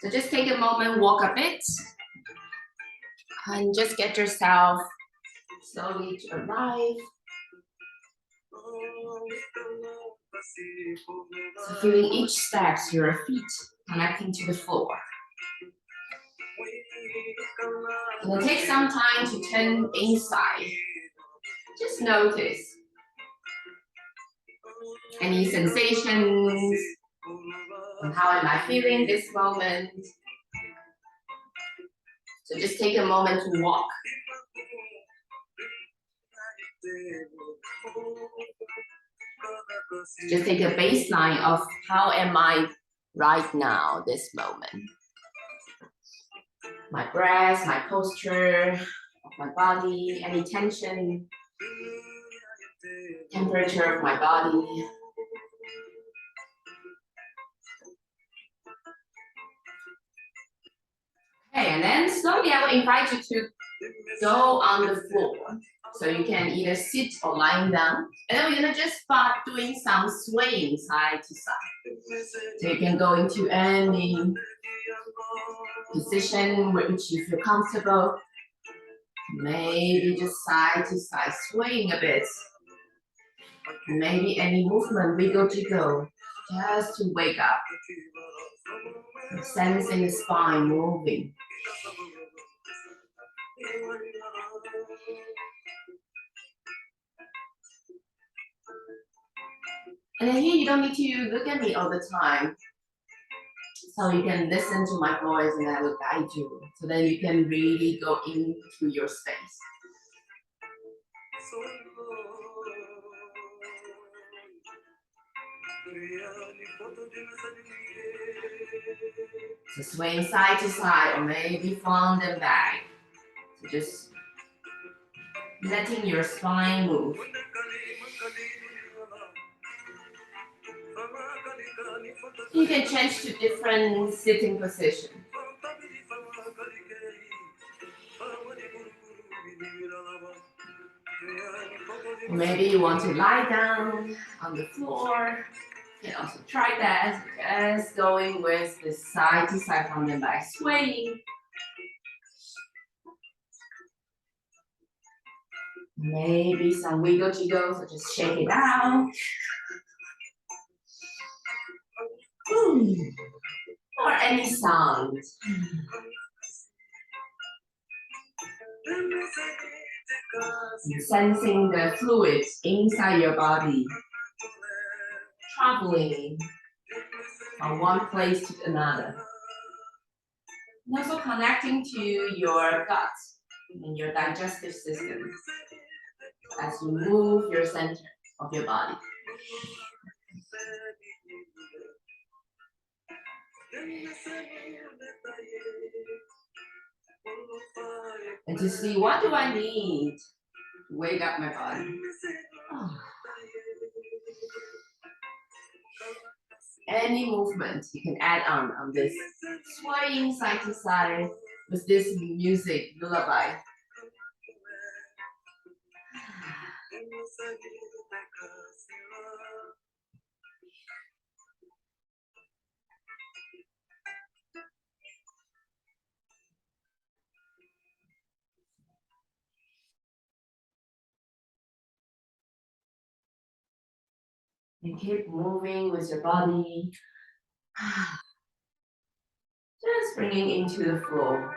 So just take a moment, walk a bit, and just get yourself slowly to arrive. So feeling each step to your feet, connecting to the floor. And then take some time to turn inside. Just notice any sensations, and how am I feeling this moment. So just take a moment to walk. Just take a baseline of how am I right now, this moment. My breath, my posture of my body, any tension, temperature of my body. Okay, and then slowly I will invite you to go on the floor. So you can either sit or lying down. And then we're gonna just start doing some swaying side to side. So you can go into any position which you feel comfortable. Maybe just side to side, swaying a bit. Maybe any movement, wiggle, jiggle, just to wake up. Sensing the spine moving. And then here you don't need to look at me all the time. So you can listen to my voice and I will guide you. So then you can really go into your space. So swaying side to side or maybe front and back. So just letting your spine move. You can change to different sitting position. Maybe you want to lie down on the floor. You can also try that. Just going with the side to side front and back swaying. Maybe some wiggle jiggle, so just shake it out. Or any sound. Sensing the fluids inside your body, traveling from one place to another. And also connecting to your gut and your digestive system as you move your center of your body. And to see, what do I need to wake up my body? Oh. Any movement you can add on this swaying side to side with this music lullaby. And keep moving with your body. Just bringing into the floor.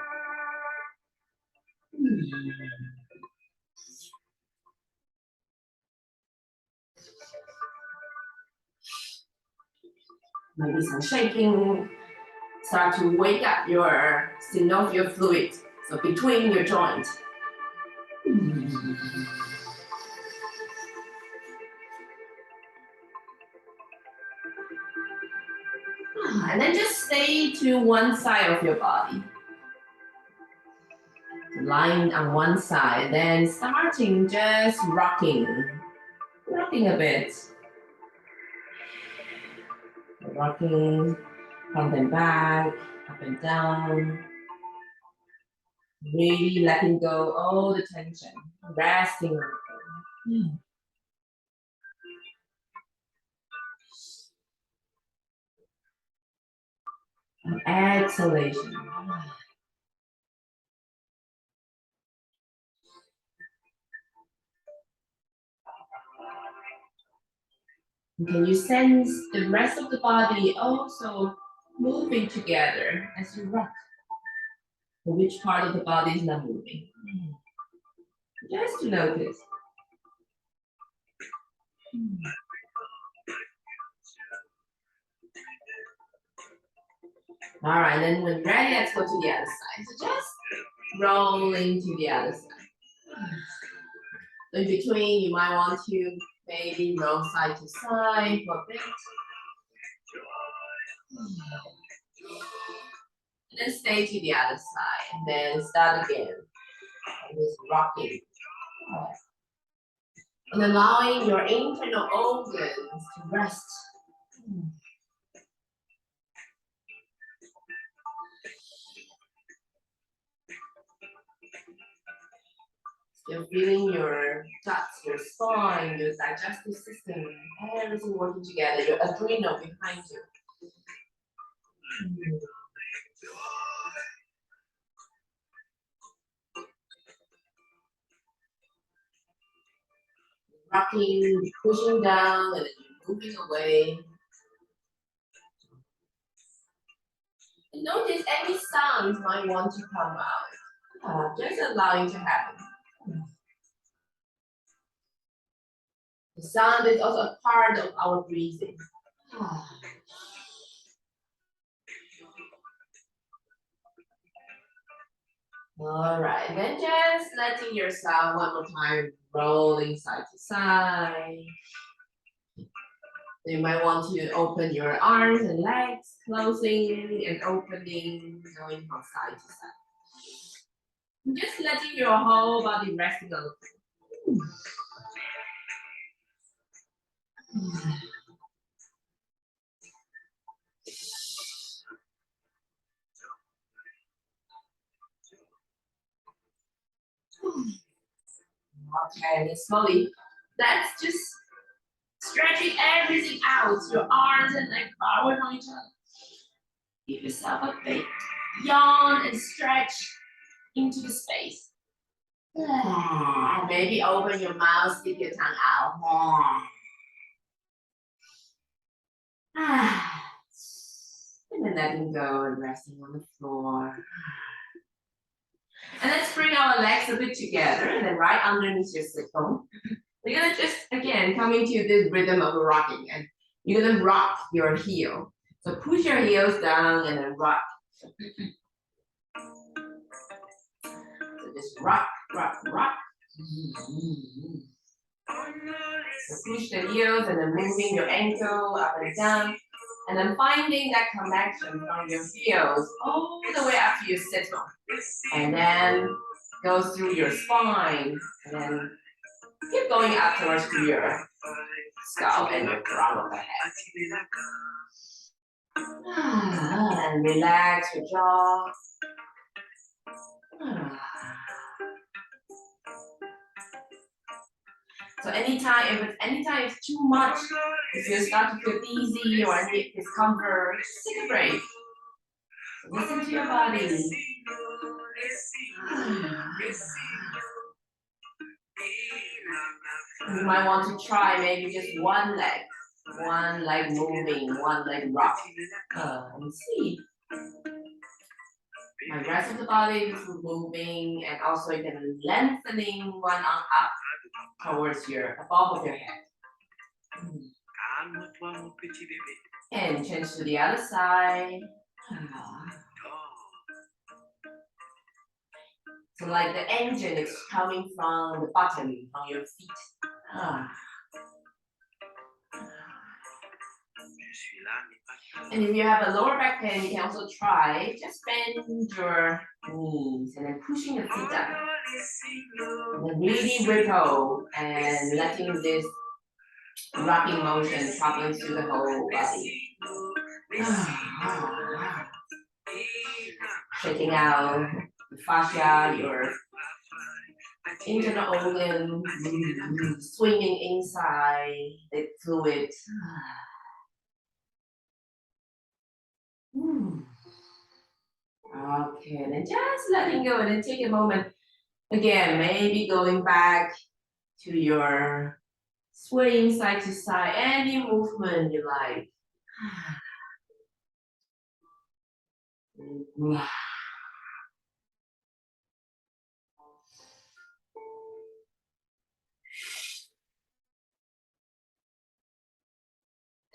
Maybe some shaking. Start to wake up your synovial fluid, so between your joints. And then just stay to one side of your body. Lying on one side, then starting just rocking a bit. Rocking front and back, up and down. Really letting go all the tension, resting on it. Exhalation. Can you sense the rest of the body also moving together as you rock? Which part of the body is not moving? Just to notice. All right, then when ready, let's go to the other side. So just rolling to the other side. In between, you might want to maybe roll side to side for a bit. And then stay to the other side, and then start again. And just rocking. And allowing your internal organs to rest. You're feeling your guts, your spine, your digestive system, everything working together, your adrenal behind you. Rocking, pushing down, and then you're moving away. And notice any sounds might want to come out. Just allowing to happen. The sound is also a part of our breathing. All right, then just letting yourself one more time, rolling side to side. You might want to open your arms and legs, closing and opening, going from side to side. Just letting your whole body resting on the floor. Okay, and then slowly, that's just stretching everything out. Your arms and legs forward on each other. Give yourself a big yawn and stretch into the space. Maybe open your mouth, stick your tongue out. And then letting go and resting on the floor. And let's bring our legs a bit together and then right underneath your sit bone. We're gonna just, again, come into this rhythm of rocking and you're gonna rock your heel. So push your heels down and then rock. So just rock, rock, rock. So push the heels and then moving your ankle up and down. And then finding that connection from your heels all the way up to your sit bone. And then go through your spine. And then keep going up towards your scalp and your crown of the head. And relax your jaw. So anytime it's too much, if you start to feel dizzy or any discomfort, just take a break. Listen to your body. You might want to try maybe just one leg moving, one leg rocking, and see. The rest of the body is moving, and also you can lengthening one arm up towards above of your head. And change to the other side. So like the engine is coming from the bottom, from your feet. And if you have a lower back pain, you can also try, just bend your knees and then pushing the feet down. And then really ripple and letting this rocking motion travel through the whole body. Shaking out the fascia, your internal organ, swinging inside the fluid. Okay, and then just letting go and then take a moment. Again, maybe going back to your swaying side to side, any movement you like.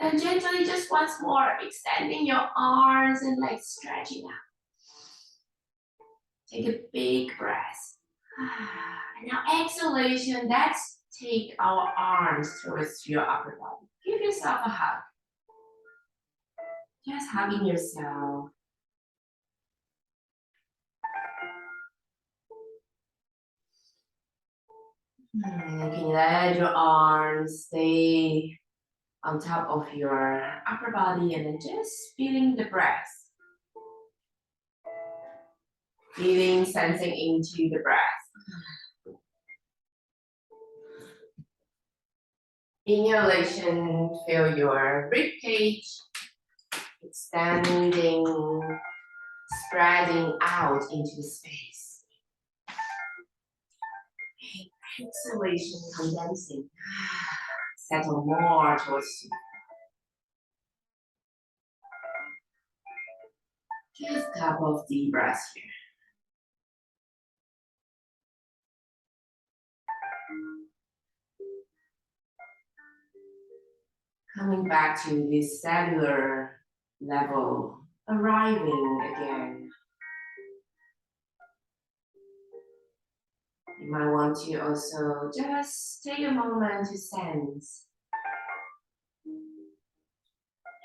And gently, just once more, extending your arms and legs, stretching out. Take a big breath. And now exhalation, let's take our arms towards your upper body. Give yourself a hug. Just hugging yourself. You can let your arms stay on top of your upper body and then just feeling the breath. Feeling, sensing into the breath. Inhalation, feel your rib cage extending, spreading out into the space. Exhalation, condensing. Settle more towards you. Just a couple of deep breaths here. Coming back to this cellular level, arriving again. You might want to also just take a moment to sense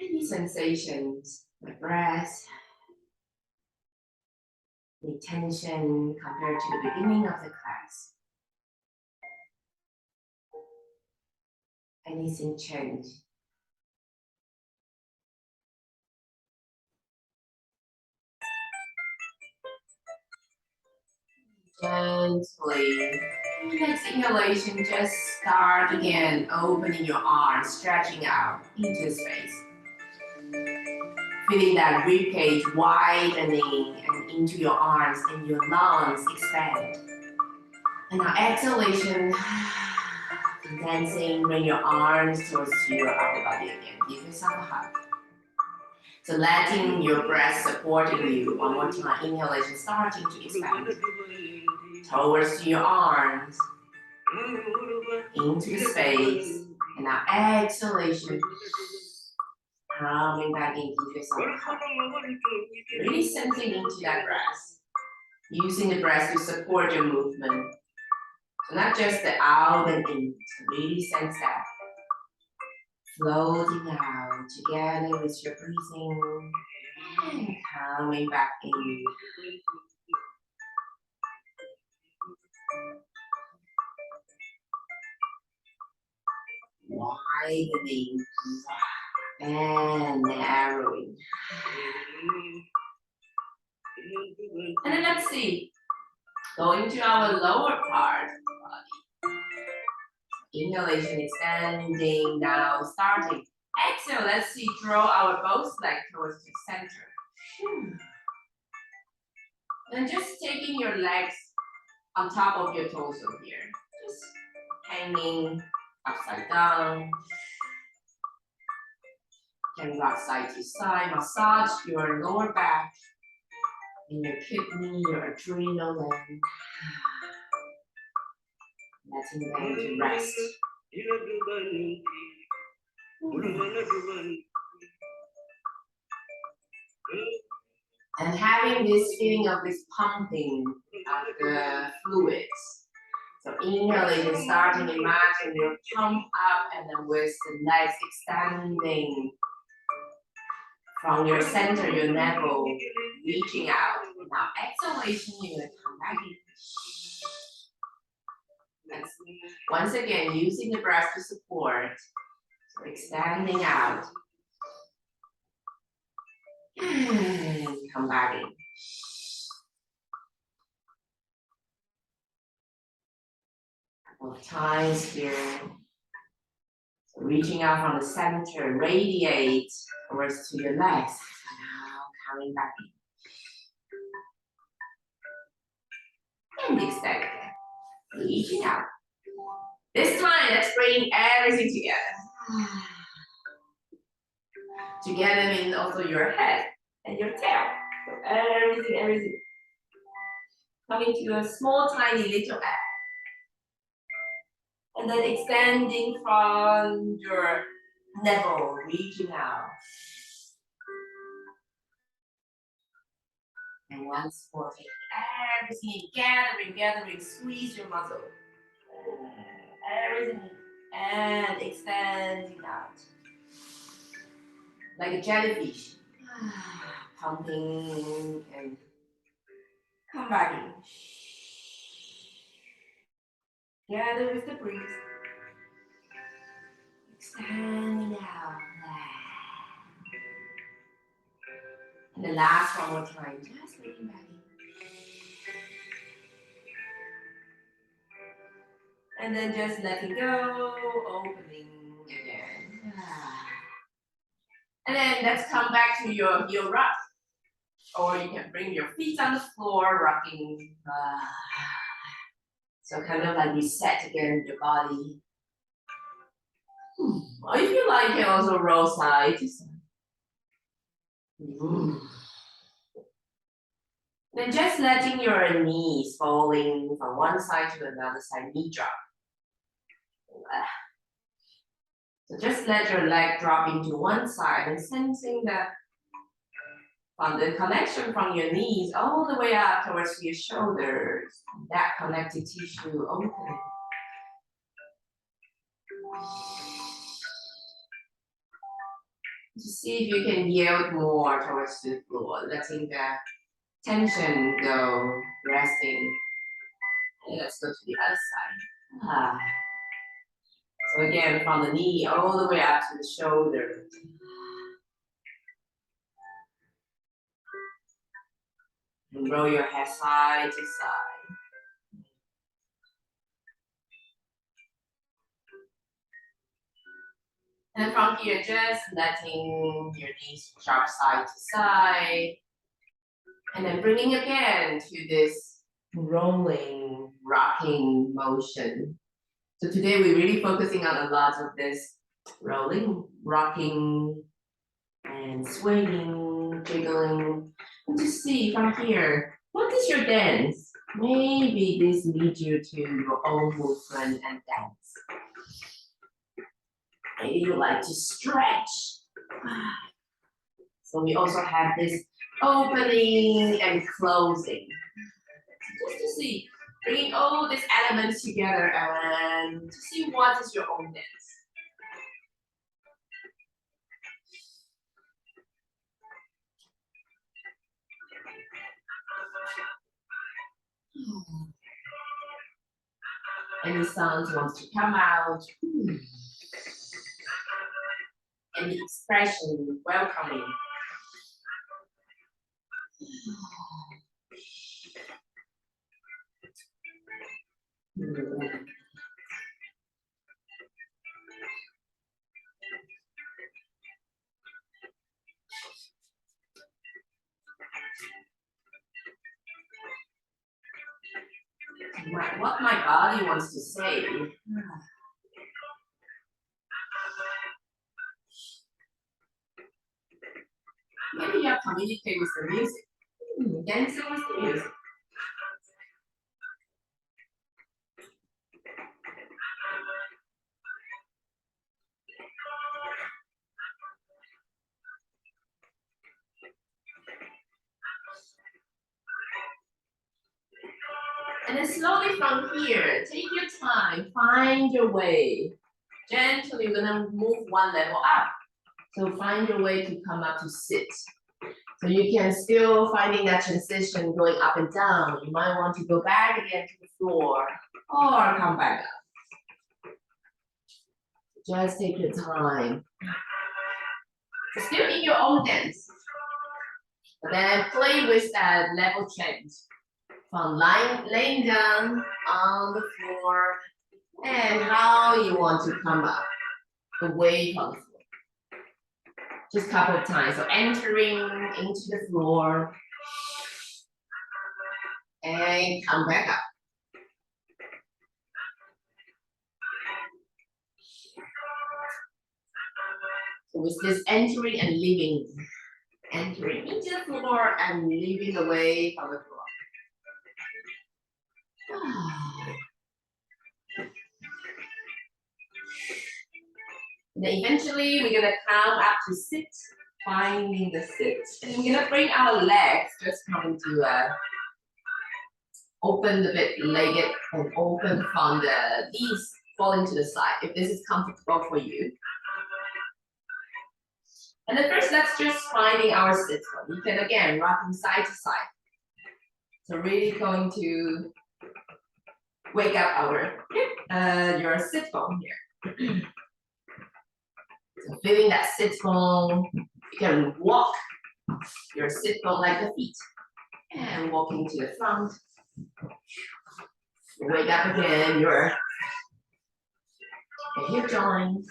any sensations, like breath, any tension compared to the beginning of the class. Anything change? Gently, next inhalation, just start again, opening your arms, stretching out into space. Feeling that ribcage widening and into your arms and your lungs expand. And now exhalation, condensing, bring your arms towards your upper body again. Give yourself a hug. So letting your breath supporting you. One more time, inhalation starting to expand. Towards your arms, into the space. And now exhalation, coming back in, give yourself a hug. Really sensing into that breath. Using the breath to support your movement. So not just the out and in, really sense that. Floating out together with your breathing and coming back in. Widening and narrowing. And then let's see, going to our lower part of the body. Inhalation, extending down, starting. Exhale, let's see, draw our both legs towards the center. And just taking your legs on top of your torso here. Just hanging upside down. You can rock side to side, massage your lower back and your kidney, your adrenal gland. Letting them to rest. And having this feeling of this pumping of the fluids. So inhaling, starting, imagine you pump up and then with the legs extending from your center, your navel, reaching out. Now exhalation, you're gonna come back in. And once again, using the breath to support. So extending out. And come back in. Couple of times here. So reaching out from the center, radiate towards to your legs. Now coming back in. And extend again. Reaching out. This time, let's bring everything together. Together means also your head and your tail. So everything. Coming to a small, tiny little egg. And then extending from your navel, reaching out. And once more, take everything, gathering, squeeze your muscle. Everything, and extending out. Like a jellyfish. Pumping and come back in. Together with the breeze. Extending out. And the last one more time. Just bringing back in. And then just letting go, opening again. And then let's come back to your heel rock. Or you can bring your feet on the floor, rocking. So kind of like reset again your body. Or if you like, you can also roll side to side. Then just letting your knees falling from one side to another side, knee drop. So just let your leg drop into one side and sensing that from the connection from your knees all the way up towards your shoulders, that connective tissue opening. To see if you can yield more towards the floor, letting the tension go, resting. And let's go to the other side. So again, from the knee all the way up to the shoulder. And roll your head side to side. And from here, just letting your knees drop side to side. And then bringing again to this rolling, rocking motion. So today we're really focusing on a lot of this rolling, rocking, and swaying, jiggling. And to see from here, what is your dance? Maybe this leads you to your own movement and dance. Maybe you like to stretch. So we also have this opening and closing. Just to see, bringing all these elements together and to see what is your own dance. Any sounds wants to come out. Any expression welcoming. What my body wants to say. Maybe you communicate with the music. Dancing with the music. And then slowly from here, take your time, find your way. Gently, you're gonna move one level up. So find your way to come up to sit. So you can still finding that transition going up and down. You might want to go back again to the floor or come back up. Just take your time. Still in your own dance. But then play with that level change. From laying down on the floor and how you want to come up away from the floor. Just a couple of times. So entering into the floor and come back up. with this entering and leaving. Entering into the floor and leaving away from the floor. And then eventually we're gonna count up to 6, finding the 6. And we're gonna bring our legs, just coming to open the bit legged and open from the knees falling to the side, if this is comfortable for you. And then first, let's just finding our sit bone. You can again rocking side to side. So really going to wake up our your sit bone here. So feeling that sit bone, you can walk your sit bone like the feet, and walking to the front. Wake up again your hip joint.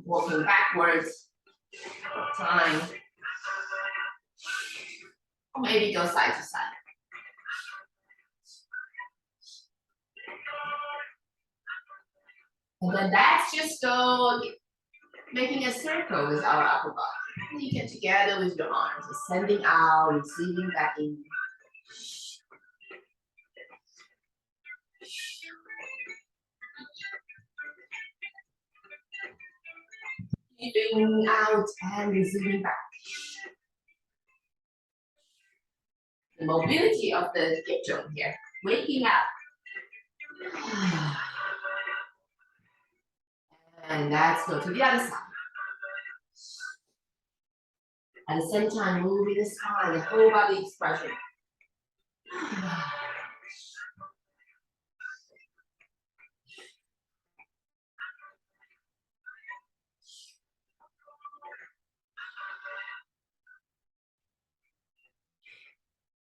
Walking backwards, time. Or maybe go side to side. And then that's just go making a circle with our upper body. You get together with your arms, ascending out, receiving back in. Giving out and receiving back. The mobility of the hip joint here, waking up. And let's go to the other side. At the same time, moving the spine, the whole body expression.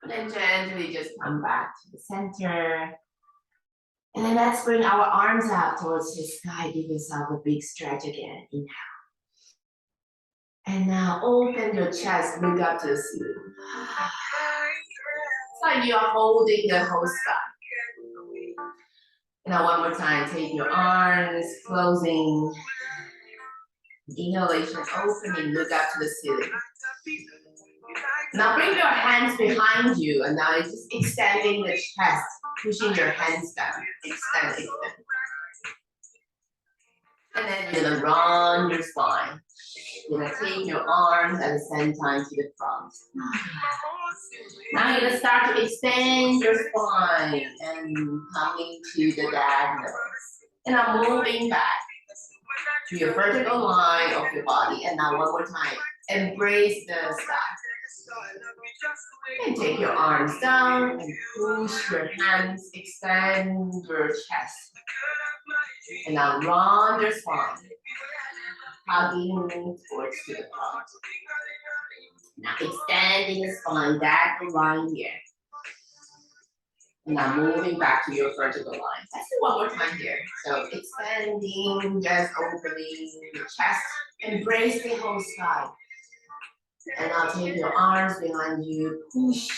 And then gently just come back to the center. And then let's bring our arms out towards the sky. Give yourself a big stretch again. Inhale. And now open your chest, look up to the ceiling. It's like you are holding the whole sky. Now one more time, take your arms, closing. Inhalation, opening, look up to the ceiling. Now bring your hands behind you, and now it's just extending the chest, pushing your hands down, extend. And then you're gonna run your spine. You're gonna take your arms at the same time to the front. Now you're gonna start to extend your spine and coming to the diagonal. And now moving back to your vertical line of your body. And now one more time, embrace the sky. And take your arms down and push your hands, extend your chest. And now run your spine, hugging towards the front. Now extending the spine, diagonal line here. And now moving back to your vertical line. Let's do one more time here. So extending, just opening your chest, embrace the whole sky. And now take your arms behind you, push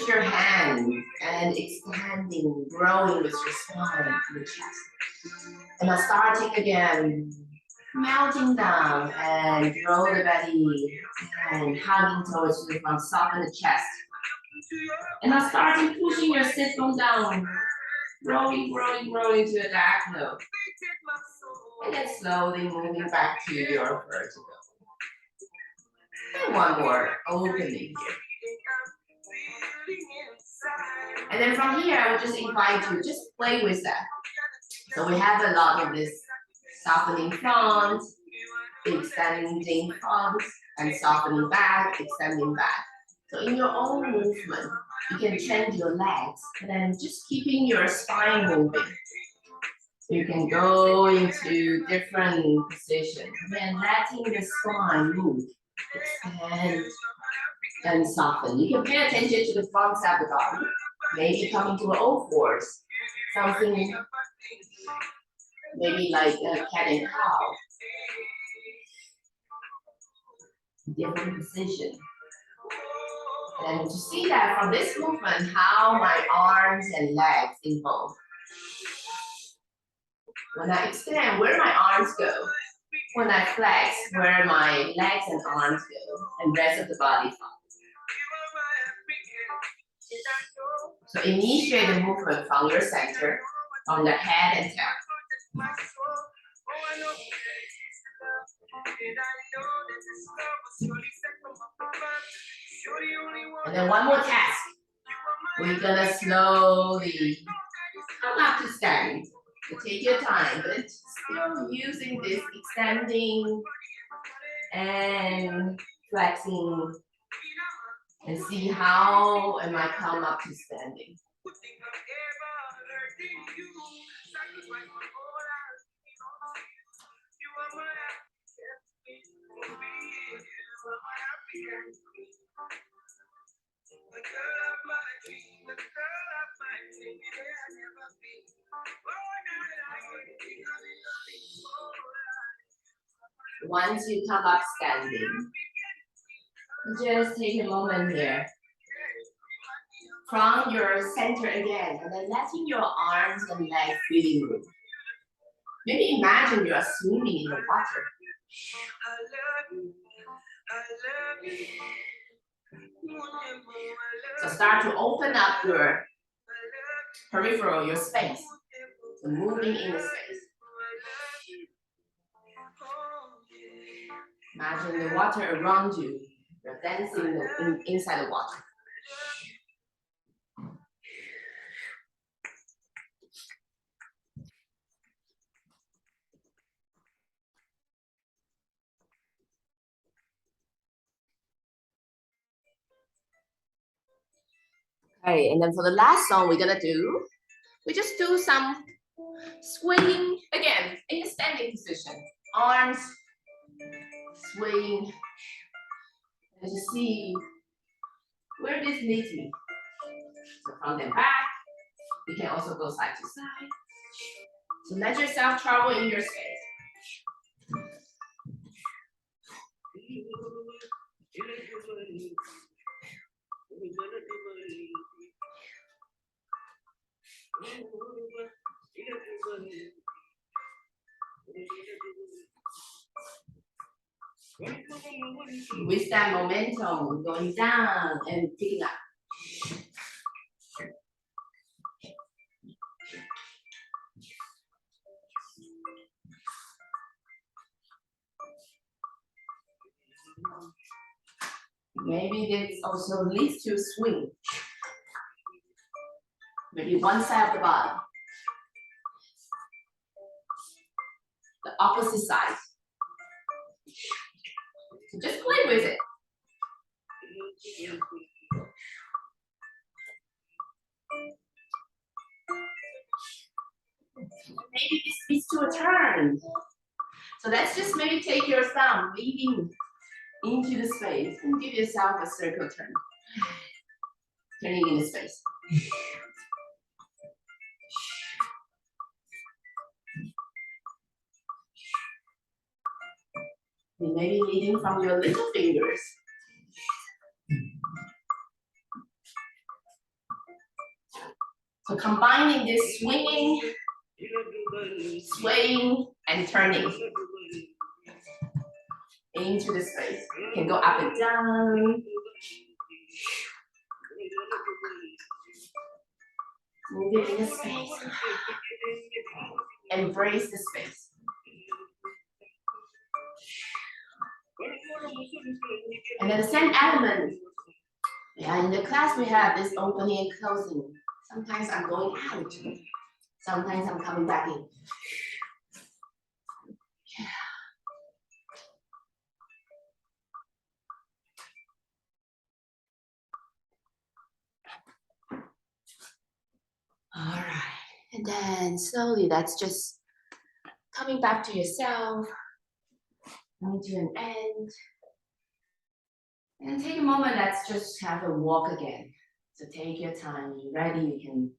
your hands and extending, growing with your spine to the chest. And now starting again, melting down and grow the belly and hugging towards the front, soften the chest. And now starting pushing your sit bone down, growing to the diagonal. And then slowly moving back to your vertical. And one more, opening here. And then from here, I would just invite you, just play with that. So we have a lot of this softening front, extending front, and softening back, extending back. So in your own movement, you can change your legs, and then just keeping your spine moving. So you can go into different positions, and then letting the spine move, expand, and soften. You can pay attention to the front side of the body. Maybe coming to an O4s, something maybe like a cat and cow. Different position. And to see that from this movement, how my arms and legs involve. When I extend, where my arms go. When I flex, where my legs and arms go, and rest of the body follows. So initiate the movement from your center, from the head and tail. And then one more task. We're gonna slowly come up to standing. So take your time, but still using this extending and flexing, and see how am I come up to standing. Once you come up standing, just take a moment here. From your center again, and then letting your arms and legs really move. Maybe imagine you are swimming in the water. So start to open up your peripheral, your space. So moving in the space. Imagine the water around you. You're dancing inside the water. Okay, and then for the last song we're gonna do, we just do some swaying again in a standing position. Arms swaying, and just see where this leads me. So front and back. You can also go side to side. So let yourself travel in your space. With that momentum, going down and picking up. Maybe this also leads to swing. Maybe one side of the body. The opposite side. So just play with it. Maybe this leads to a turn. So let's just maybe take your thumb leading into the space and give yourself a circle turn. Turning in the space. And maybe leading from your little fingers. So combining this swinging, swaying, and turning into the space. You can go up and down. Move it in the space. Embrace the space. And then the same element. Yeah, in the class we have this opening and closing. Sometimes I'm going out. Sometimes I'm coming back in. Yeah. All right, and then slowly that's just coming back to yourself, coming to an end. And take a moment, let's just have a walk again. So take your time, you're ready, you can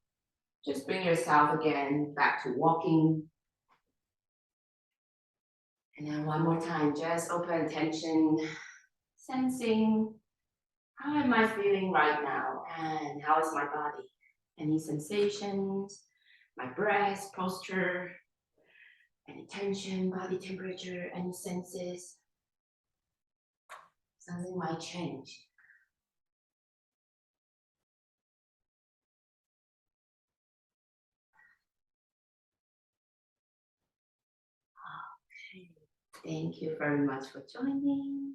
just bring yourself again back to walking. And then one more time, just open attention, sensing, how am I feeling right now? And how is my body? Any sensations, my breath, posture, Any tension, body temperature, any senses? Something might change. Okay. Thank you very much for joining.